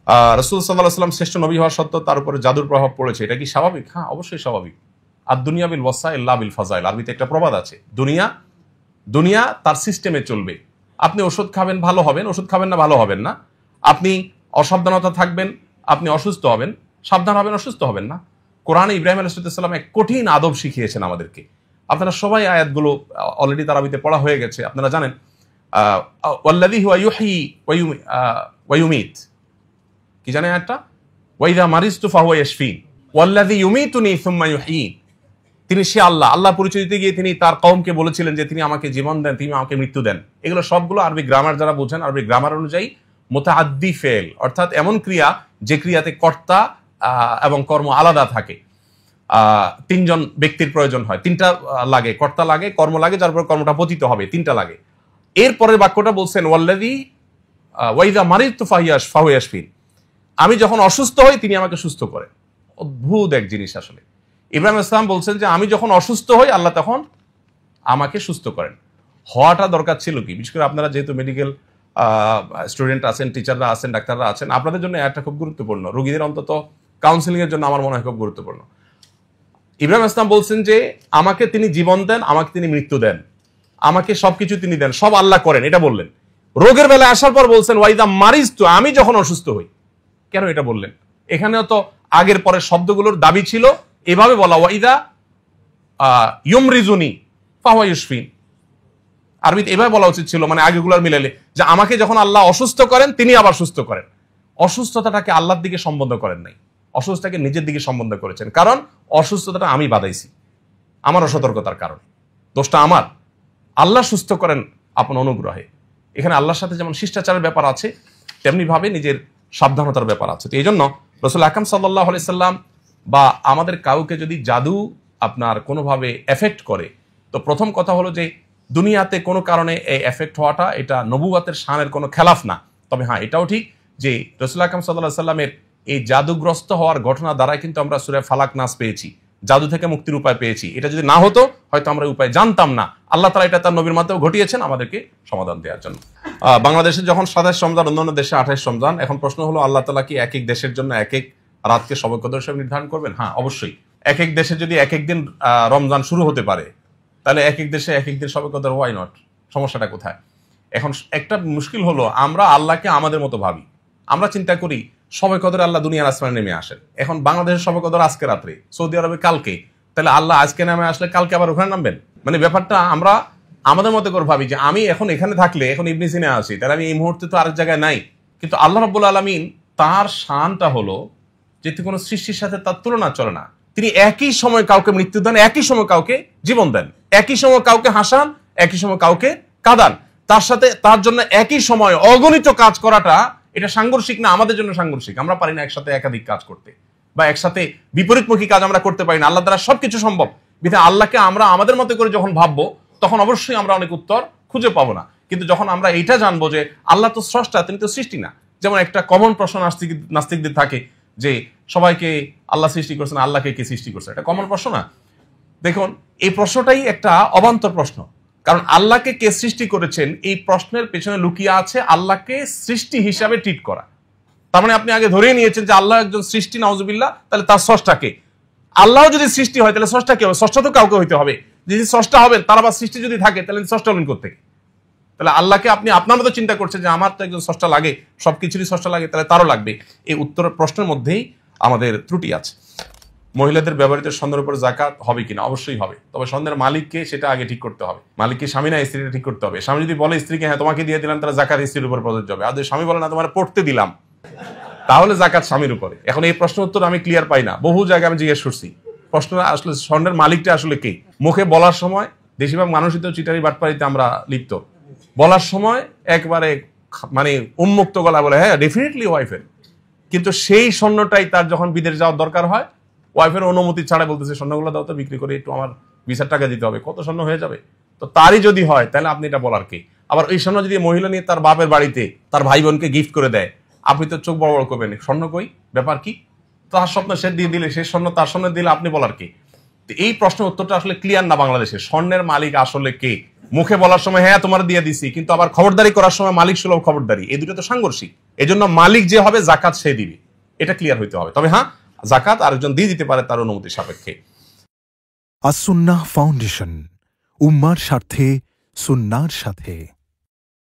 রাসূল সাল্লাল্লাহু আলাইহি ওয়াসাল্লাম শ্রেষ্ঠ নবী হওয়া সত্ত্বেও তার উপরে জাদুর প্রভাব পড়েছে, এটা কি স্বাভাবিক? হ্যাঁ, অবশ্যই স্বাভাবিক। আর দুনিয়া বিল ওয়াসাইল লা বিল ফাজাইল, আরবিতে একটা প্রবাদ আছে, দুনিয়া তার সিস্টেমে চলবে। আপনি ওষুধ খাবেন ভালো হবেন, ওষুধ খাবেন না ভালো হবেন না। আপনি অসাবধানতা থাকবেন, আপনি অসুস্থ হবেন, সাবধান হবেন, অসুস্থ হবেন না। কোরআনে ইব্রাহিম আলাইহিস সালাম এক কঠিন আদব শিখিয়েছেন আমাদেরকে। আপনারা সবাই আয়াতগুলো অলরেডি তারাবিতে পড়া হয়ে গেছে, আপনারা জানেন। ওয়াল্লাযী হুয়া ইউহয়ী ওয়া ইউমীত, কি জানেন আয়াতটা? ওয়া ইযা মারিজতু ফাহুয়া ইয়াশফিন ওয়াল্লাযী ইউমীতুনি সুম্মা ইউহয়ীন। তিনি সে আল্লাহ পরিচয় দিতে গিয়ে তিনি তার কওমকে বলেছিলেন যে তিনি আমাকে জীবন দেন, তিনি আমাকে মৃত্যু দেন। এগুলো সবগুলো আরবি গ্রামার যারা বোঝেন, আরবি গ্রামার অনুযায়ী মুতাআদ্দি ফেল, অর্থাৎ এমন ক্রিয়া যে ক্রিয়াতে কর্তা এবং কর্ম আলাদা থাকে। তিনজন ব্যক্তির প্রয়োজন হয়, তিনটা লাগে, কর্তা লাগে, কর্ম লাগে, যার উপর কর্মটা পতিত হবে, তিনটা লাগে। এরপরের বাক্যটা বলছেন ওয়াল্লাযী ওয়া ইযা মারিজতু ফাহুয়া ইয়াশফিন, আমি যখন অসুস্থ হই তিনি আমাকে সুস্থ করেন। অদ্ভুত এক জিনিস আসলে। ইব্রাহিম ইসলাম বলছেন যে আমি যখন অসুস্থ হই আল্লাহ তখন আমাকে সুস্থ করেন। হওয়াটা দরকার ছিল কি? বিশেষ করে আপনারা যেহেতু মেডিকেল স্টুডেন্ট আছেন, টিচাররা আছেন, ডাক্তাররা আছেন, আপনাদের জন্য একটা খুব গুরুত্বপূর্ণ, রোগীদের অন্তত কাউন্সিলিং এর জন্য আমার মনে হয় খুব গুরুত্বপূর্ণ। ইব্রাহিম ইসলাম বলছেন যে আমাকে তিনি জীবন দেন, আমাকে তিনি মৃত্যু দেন, আমাকে সবকিছু তিনি দেন, সব আল্লাহ করেন, এটা বললেন। রোগের বেলায় আসার পর বলছেন ওয়াইদা মারিজতু, আমি যখন অসুস্থ হই। কেন এটা বললেন? এখানেও তো আগের পরের শব্দগুলোর দাবি ছিল এভাবে বলা, ওয়াইদা ইউমরিজুনি ফাহুয়া ইউশফিন। আরবিতে এভাবে বলা উচিত ছিল, মানে আগেগুলোর মিলালে, যে আমাকে যখন আল্লাহ অসুস্থ করেন তিনি আবার সুস্থ করেন। অসুস্থতাটাকে আল্লাহর দিকে সম্বন্ধ করেন নাই, অসুস্থতাকে নিজের দিকে সম্বন্ধ করেছেন। কারণ অসুস্থতাটা আমি বাধাইছি, আমার অসতর্কতার কারণে, দোষটা আমার। আল্লাহ সুস্থ করেন আপন অনুগ্রহে। এখানে আল্লাহর সাথে যেমন শিষ্টাচারের ব্যাপার আছে, তেমনি ভাবে নিজের সাবধানতার ব্যাপার আছে। তো এই জন্য রাসূল আকরাম সাল্লাল্লাহু আলাইহি সাল্লাম বা আমাদের কাউকে যদি জাদু আপনার কোনোভাবে এফেক্ট করে, তো প্রথম কথা হলো যে দুনিয়াতে কোনো কারণে এই এফেক্ট হওয়াটা এটা নবুওয়াতের শানের কোনো খেলাফ না। তবে হ্যাঁ, এটাও ঠিক যে রাসূল আকরাম সাল্লাল্লাহু আলাইহি সাল্লামের এই জাদুগ্রস্ত হওয়ার ঘটনা দ্বারাই কিন্তু আমরা সূরা ফালাক নাস পেয়েছি, জাদু থেকে মুক্তির উপায় পেয়েছি। এটা যদি না হতো হয়তো আমরা উপায় জানতাম না। আল্লাহ তাআলা এটা তার নবীর মাধ্যমে ঘটিয়েছেন আমাদেরকে সমাধান দেওয়ার জন্য। বাংলাদেশে যখন 27 রমজান, অন্যান্য দেশে 28 রমজান। এখন প্রশ্ন হলো আল্লাহ তাআলা কি এক এক দেশের জন্য এক এক রাতকে শবে কদর হিসেবে নির্ধারণ করবেন? হ্যাঁ, অবশ্যই। এক এক দেশে যদি এক এক দিন রমজান শুরু হতে পারে, তাহলে এক এক দেশে এক এক দিন শবে কদর, ওয়াই নট? সমস্যাটা কোথায়? এখন একটা মুশকিল হলো আমরা আল্লাহকে আমাদের মতো ভাবি। আমরা চিন্তা করি শবে কদর আল্লাহ দুনিয়ার আসমানে নেমে আসেন। এখন বাংলাদেশের শবে কদর আজকে রাত্রে, সৌদি আরবে কালকে, তাহলে আল্লাহ আজকে নেমে আসলে কালকে আবার ওখানে নামবেন? মানে ব্যাপারটা আমরা আমাদের মতো করে ভাবি যে আমি এখন এখানে থাকলে, এখন ইবনে সিনা আছি, তাহলে আমি এই মুহূর্তে তো আরেক জায়গায় নাই। কিন্তু আল্লাহ রাব্বুল আলামিন, তার শানটা হলো যে কোনো সৃষ্টির সাথে তার তুলনা চলে না। তিনি একই সময় কাউকে মৃত্যু দেন, একই সময় কাউকে জীবন দেন, একই সময় কাউকে হাসান, একই সময় কাউকে কাঁদান। তার সাথে তার জন্য একই সময় অগণিত কাজ করাটা এটা সাংঘর্ষিক না? আমাদের জন্য সাংঘর্ষিক। আমরা পারি না একসাথে একাধিক কাজ করতে, বা একসাথে বিপরীতমুখী কাজ আমরা করতে পারি না। আল্লাহ দ্বারা সবকিছু সম্ভব। বিধায় আল্লাহকে আমরা আমাদের মতো করে যখন ভাববো, তখন অবশ্যই আমরা অনেক উত্তর খুঁজে পাবো না। কিন্তু যখন আমরা এটা জানবো যে আল্লাহ তো স্রষ্টা, তিনি তো সৃষ্টি না। যেমন একটা কমন প্রশ্ন নাস্তিকদের থাকে যে সবাইকে আল্লাহ সৃষ্টি করছেন, আল্লাহকে কে সৃষ্টি করছে? এটা কমন প্রশ্ন না? দেখুন, এই প্রশ্নটাই একটা অবান্তর প্রশ্ন। কারণ আল্লাহকে কে সৃষ্টি করেছেন, এই প্রশ্নের পেছনে লুকিয়ে আছে আল্লাহকে সৃষ্টি হিসাবে ট্রিট করা। তার মানে আপনি আগে ধরেই নিয়েছেন যে আল্লাহ একজন সৃষ্টি, নাউজুবিল্লাহ, তাহলে তার স্রষ্টাকে। আল্লাহ যদি সৃষ্টি হয় তাহলে স্রষ্টা কে হবে? স্রষ্টা তো কাউকে হইতে হবে। যদি স্রষ্টা হবেন, তার আবার সৃষ্টি যদি থাকে, তাহলে স্রষ্টা হলেন কোত্থেকে? তাহলে আল্লাহকে আপনি আপনার মতো চিন্তা করছেন যে আমার তো একজন স্রষ্টা লাগে, সবকিছুরই স্রষ্টা লাগে, তাহলে তারও লাগবে। এই উত্তর প্রশ্নের মধ্যেই আমাদের ত্রুটি আছে। মহিলাদের ব্যবহৃত স্বর্ণের উপর যাকাত হবে কিনা? অবশ্যই হবে। তবে স্বর্ণের মালিককে সেটা আগে ঠিক করতে হবে। মালিককে স্বামী না স্ত্রীটা ঠিক করতে হবে। স্বামী যদি বলে স্ত্রীকে হ্যাঁ তোমাকে দিয়ে দিলাম, তাহলে যাকাত স্ত্রীর উপর প্রযোজ্য হবে। আর যদি স্বামী বলে না তোমার পড়তে দিলাম, তাহলে যাকাত স্বামীর উপরে। এখন এই প্রশ্ন উত্তর আমি ক্লিয়ার পাই না, বহু জায়গায় আমি জিজ্ঞেস করছি। প্রশ্ন আসলে স্বর্ণের মালিকটা আসলে কে? মুখে বলার সময় বেশিরভাগ মানুষই তো চিটারি বাটপারিতে আমরা লিপ্ত। বলার সময় একবারে মানে উন্মুক্ত গলা বলে হ্যাঁ ডেফিনেটলি ওয়াইফের, কিন্তু সেই স্বর্ণটাই তার যখন বিদেশ যাওয়ার দরকার হয়, ওয়াইফের অনুমতি ছাড়া বলতেছে স্বর্ণগুলো দাও তো, বিক্রি করে একটু আমার ভিসার টাকা দিতে হবে, কত স্বর্ণ হয়ে যাবে। তো তারই যদি হয় তাহলে আপনি এটা বলার কে? আবার এই স্বর্ণ যদি মহিলা নিয়ে তার বাপের বাড়িতে তার ভাই বোনকে গিফট করে দেয়, আপনি তো চোখ বড় বড় করবেন, স্বর্ণ কই, ব্যাপার কি? তার স্বপ্ন সে দিয়ে দিলে, সে স্বর্ণ তার স্বর্ণ দিলে আপনি বলার কে? এই প্রশ্নের উত্তরটা আসলে ক্লিয়ার না বাংলাদেশে। স্বর্ণের মালিক আসলে কে? মুখে বলার সময় হ্যাঁ তোমার দিয়ে দিছি, কিন্তু আবার খবরদারি করার সময় মালিক সুলভ খবরদারি। এই দুটো তো সাংঘর্ষিক। এজন্য মালিক যে হবে জাকাত সে দিবে, এটা ক্লিয়ার হইতে হবে। তবে হ্যাঁ, জাকাত আরেকজন দিয়ে দিতে পারে তার অনুমতি সাপেক্ষে। আস-সুন্নাহ ফাউন্ডেশন, উম্মার স্বার্থে সুন্নাহর সাথে।